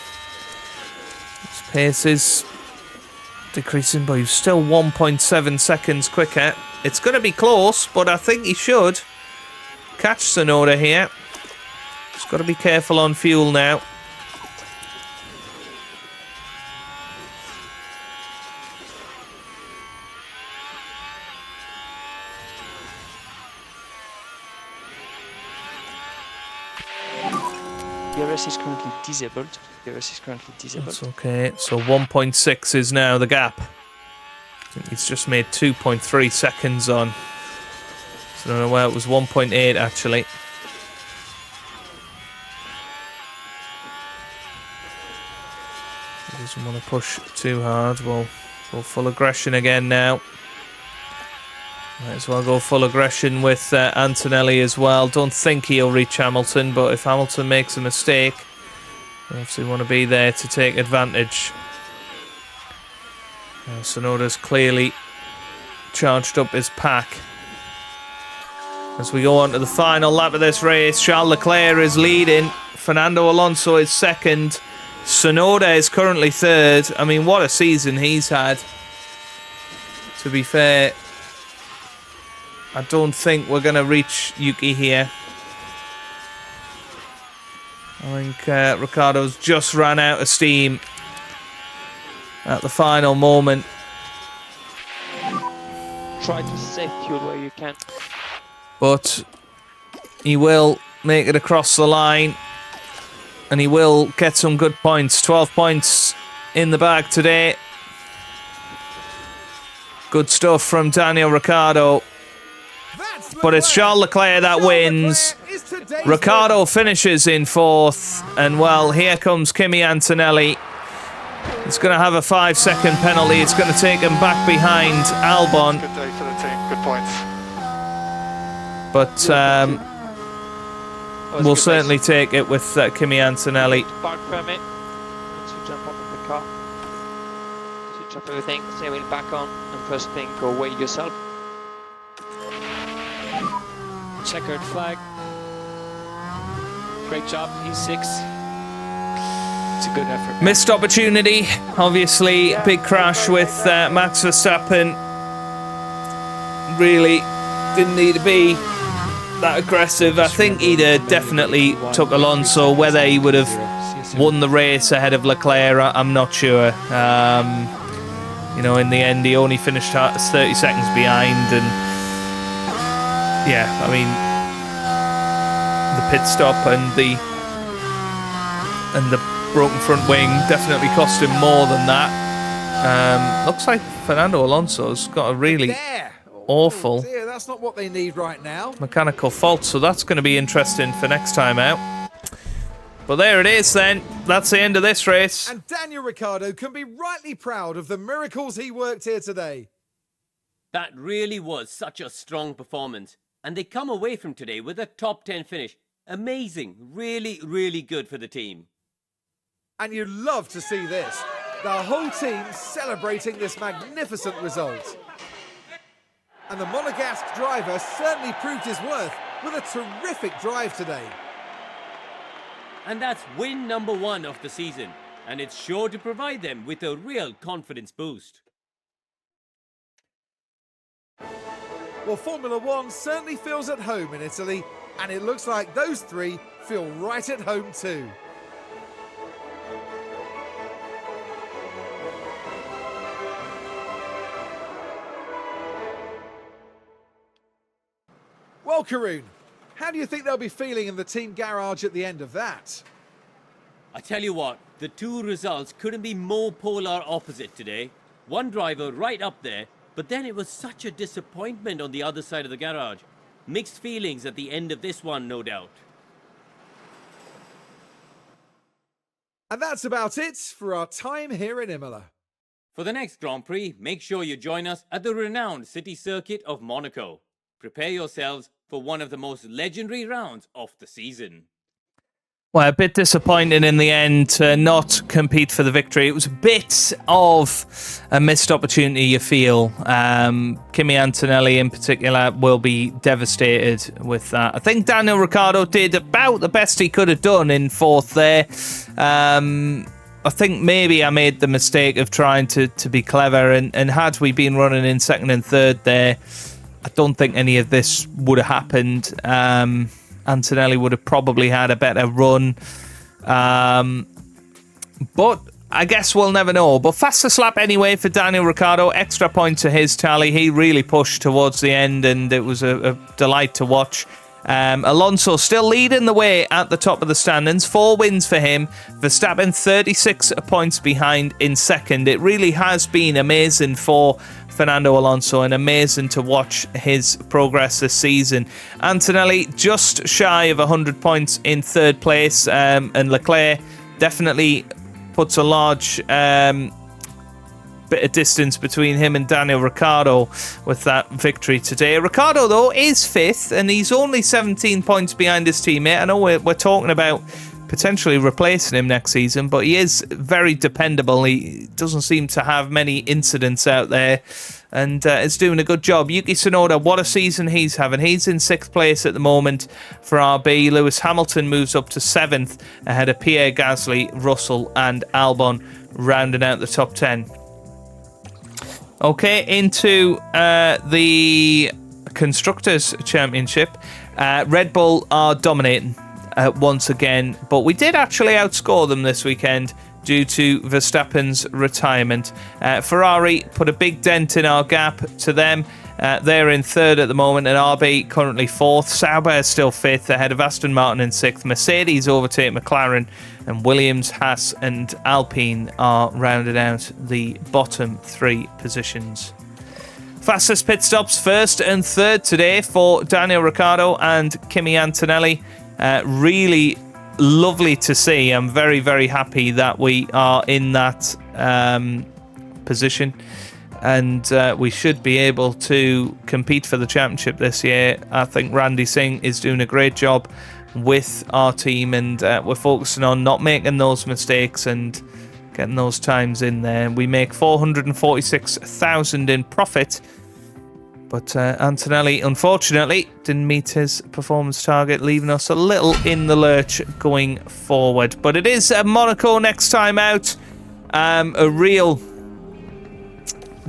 His pace is decreasing, but he's still 1.7 seconds quicker. It's going to be close, but I think he should catch Tsunoda here. Just got to be careful on fuel now. DRS is currently disabled. That's okay. So 1.6 is now the gap. I think he's just made 2.3 seconds on. So I don't know where it was 1.8 actually. He doesn't want to push too hard. We'll go full aggression again now. Might as well go full aggression with Antonelli as well. Don't think he'll reach Hamilton, but if Hamilton makes a mistake, we obviously want to be there to take advantage. Tsunoda's clearly charged up his pack. As we go on to the final lap of this race, Charles Leclerc is leading. Fernando Alonso is second. Tsunoda is currently third. I mean, what a season he's had. To be fair, I don't think we're going to reach Yuki here. I think Ricciardo's just ran out of steam at the final moment. Try to save fuel where you can. But he will make it across the line. And he will get some good points. 12 points in the bag today. Good stuff from Daniel Ricciardo. But it's Charles Leclerc that wins. Ricciardo finishes in fourth. And, well, here comes Kimi Antonelli. He's going to have a 5-second penalty. It's going to take him back behind Albon. Good day for the team. Good points. But we'll certainly take it with Kimi Antonelli. Park permit. Once you jump out of the car, switch off everything, steering wheel back on, and first thing, go weigh yourself. Checkered flag. Great job, P6. It's a good effort. Missed opportunity, obviously. Big crash with Max Verstappen. Really didn't need to be that aggressive. I think he'd definitely took Alonso. Whether he would have won the race ahead of Leclerc, I'm not sure. You know, in the end, he only finished 30 seconds behind, and yeah, I mean, the pit stop and the broken front wing definitely cost him more than that. Looks like Fernando Alonso's got a really awful dear, that's not what they need right now. mechanical fault, so that's going to be interesting for next time out. But there it is then. That's the end of this race. And Daniel Ricciardo can be rightly proud of the miracles he worked here today. That really was such a strong performance. And they come away from today with a top 10 finish. Amazing. Really, really good for the team. And you'd love to see this. The whole team celebrating this magnificent result. And the Monegasque driver certainly proved his worth with a terrific drive today. And that's win number 1 of the season. And it's sure to provide them with a real confidence boost. Well, Formula One certainly feels at home in Italy, and it looks like those three feel right at home too. Well, Karun, how do you think they'll be feeling in the team garage at the end of that? I tell you what, the two results couldn't be more polar opposite today. One driver right up there, but then it was such a disappointment on the other side of the garage. Mixed feelings at the end of this one, no doubt. And that's about it for our time here in Imola. For the next Grand Prix, make sure you join us at the renowned city circuit of Monaco. Prepare yourselves for one of the most legendary rounds of the season. Well, a bit disappointing in the end to not compete for the victory. It was a bit of a missed opportunity, you feel. Kimi Antonelli in particular will be devastated with that. I think Daniel Ricciardo did about the best he could have done in fourth there. I think maybe I made the mistake of trying to be clever, and had we been running in second and third there, I don't think any of this would have happened. Antonelli would have probably had a better run. But I guess we'll never know. But fastest lap anyway for Daniel Ricciardo. Extra point to his tally. He really pushed towards the end, and it was a delight to watch. Alonso still leading the way at the top of the standings. 4 wins for him. Verstappen 36 points behind in second. It really has been amazing for Fernando Alonso and amazing to watch his progress this season. Antonelli just shy of 100 points in third place, and Leclerc definitely puts a large bit of distance between him and Daniel Ricciardo with that victory today. Ricciardo, though, is 5th, and he's only 17 points behind his teammate. I know we're talking about potentially replacing him next season, but he is very dependable. He doesn't seem to have many incidents out there, and is doing a good job. Yuki Tsunoda, what a season he's having. He's in 6th place at the moment for RB. Lewis Hamilton moves up to 7th ahead of Pierre Gasly, Russell and Albon, rounding out the top 10. Okay, into the Constructors Championship. Red Bull are dominating once again, but we did actually outscore them this weekend due to Verstappen's retirement. Ferrari put a big dent in our gap to them. They're in 3rd at the moment, and RB currently 4th. Sauber is still 5th ahead of Aston Martin in 6th. Mercedes overtake McLaren, and Williams, Haas and Alpine are rounded out the bottom 3 positions. Fastest pit stops 1st and 3rd today for Daniel Ricciardo and Kimi Antonelli. Really lovely to see. I'm very, very happy that we are in that position, and we should be able to compete for the championship this year. I think Randy Singh is doing a great job with our team, and we're focusing on not making those mistakes and getting those times in there. We make 446,000 in profit, but Antonelli, unfortunately, didn't meet his performance target, leaving us a little in the lurch going forward. But it is Monaco next time out. A real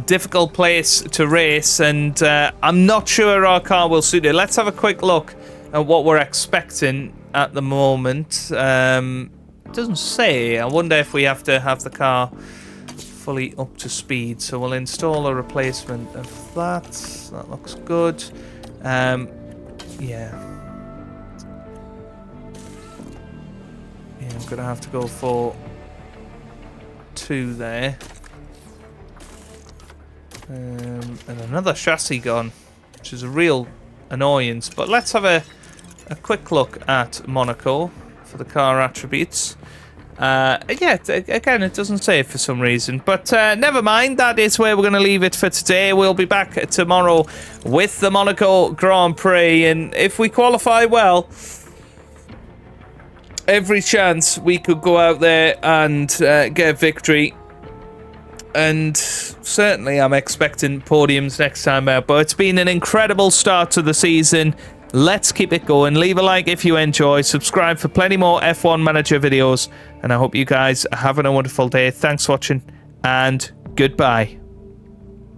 difficult place to race, and I'm not sure our car will suit it. Let's have a quick look at what we're expecting at the moment. It doesn't say. I wonder if we have to have the car fully up to speed, so we'll install a replacement of that. That looks good. Yeah, I'm gonna have to go for 2 there, and another chassis gone, which is a real annoyance. But let's have a quick look at Monaco for the car attributes. Yeah, again, it doesn't say it for some reason, but never mind. That is where we're going to leave it for today. We'll be back tomorrow with the Monaco Grand Prix, and if we qualify well, every chance we could go out there and get a victory. And certainly I'm expecting podiums next time out, but it's been an incredible start to the season. Let's keep it going. Leave a like if you enjoy. Subscribe for plenty more F1 Manager videos. And I hope you guys are having a wonderful day. Thanks for watching, and goodbye.